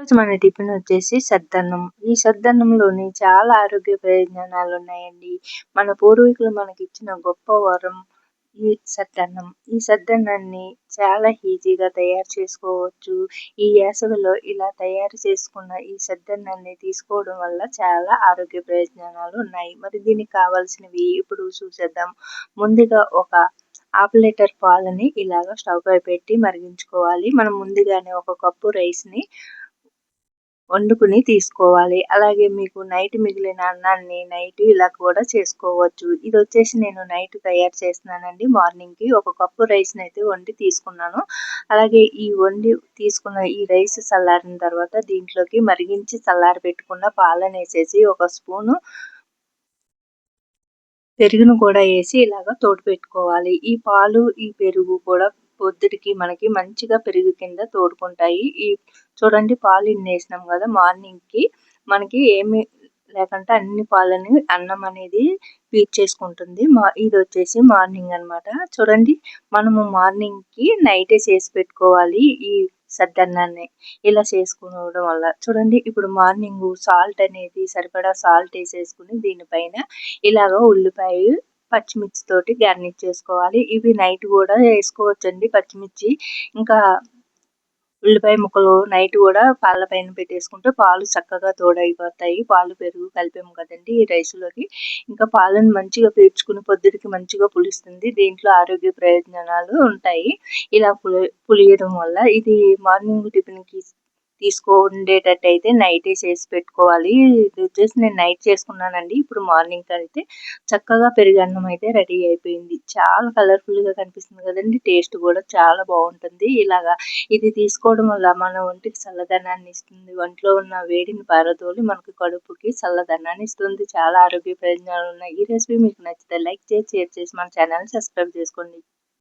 ఈరోజు మన టిఫిన్ వచ్చేసి సద్దన్నం. ఈ సద్దన్నంలోని చాలా ఆరోగ్య ప్రయోజనాలు ఉన్నాయండి. మన పూర్వీకులు మనకిచ్చిన గొప్ప వరం ఈ సద్దన్నం. ఈ సద్దన్నాన్ని చాలా ఈజీగా తయారు చేసుకోవచ్చు. ఈ వేసవిలో ఇలా తయారు చేసుకున్న ఈ సద్దన్నాన్ని తీసుకోవడం వల్ల చాలా ఆరోగ్య ప్రయోజనాలు ఉన్నాయి. మరి దీనికి కావాల్సినవి ఇప్పుడు చూసేద్దాం. ముందుగా ఒక హాఫ్ లీటర్ పాలని ఇలాగ స్టవ్ పై పెట్టి మరిగించుకోవాలి. మనం ముందుగానే ఒక కప్పు రైస్‌ని వండుకుని తీసుకోవాలి. అలాగే మీకు నైట్ మిగిలిన అన్నాన్ని నైట్ ఇలా కూడా చేసుకోవచ్చు. ఇదొచ్చేసి నేను నైట్ తయారు చేస్తున్నానండి. మార్నింగ్‌కి ఒక కప్పు రైస్‌నైతే వండి తీసుకున్నాను. అలాగే ఈ వండి తీసుకున్న ఈ రైస్ చల్లారిన తర్వాత దీంట్లోకి మరిగించి చల్లారబెట్టుకున్న పాలనేసేసి ఒక స్పూను పెరుగును కూడా వేసి ఇలాగ తోడు పెట్టుకోవాలి. ఈ పాలు, ఈ పెరుగు కూడా పొద్దుటికి మనకి మంచిగా పెరుగు కింద తోడుకుంటాయి. చూడండి పాలు ఇన్నేసినాం కదా మార్నింగ్‌కి మనకి ఏమి లేకుండా అన్ని పాలని అన్నం అనేది పీల్చేసుకుంటుంది. ఇదొచ్చేసి మార్నింగ్ అన్నమాట. చూడండి మనము మార్నింగ్‌కి నైటే చేసి పెట్టుకోవాలి ఈ సద్దన్నాన్ని. ఇలా చేసుకోవడం వల్ల చూడండి ఇప్పుడు మార్నింగు సాల్ట్ అనేది సరిపడా సాల్ట్ వేసేసుకుని దీనిపైన ఇలాగ ఉల్లిపాయ పచ్చిమిర్చి తోటి గార్నిష్ చేసుకోవాలి. ఇవి నైట్ కూడా వేసుకోవచ్చండి పచ్చిమిర్చి. ఇంకా ఉల్లిపాయ ముక్కలు నైట్ కూడా పాల పైన పెట్టేసుకుంటే పాలు చక్కగా తోడైపోతాయి. పాలు పెరుగు కలిపాము కదండి ఈ రైస్‌లోకి. ఇంకా పాలను మంచిగా పీల్చుకుని పొద్దుటికి మంచిగా పులుస్తుంది. దీంట్లో ఆరోగ్య ప్రయోజనాలు ఉంటాయి. ఇలా పులియడం వల్ల ఇది మార్నింగ్ టిఫిన్‌కి ఉండేటట్టయితే నైటే చేసి పెట్టుకోవాలి. ఇది వచ్చేసి నేను నైట్ చేసుకున్నానండి. ఇప్పుడు మార్నింగ్ అయితే చక్కగా పెరుగన్నం అయితే రెడీ అయిపోయింది. చాలా కలర్‌ఫుల్‌గా కనిపిస్తుంది కదండి. టేస్ట్ కూడా చాలా బాగుంటుంది. ఇలాగా ఇది తీసుకోవడం వల్ల మన ఒంటికి చల్లదనాన్ని ఇస్తుంది. ఒంట్లో ఉన్న వేడిని పారదోలి మనకు కడుపుకి చల్లదనాన్ని ఇస్తుంది. చాలా ఆరోగ్య ప్రయోజనాలు ఉన్నాయి. ఈ రెసిపీ మీకు నచ్చితే లైక్ చేసి, షేర్ చేసి మన ఛానల్‌ని సబ్స్క్రైబ్ చేసుకోండి.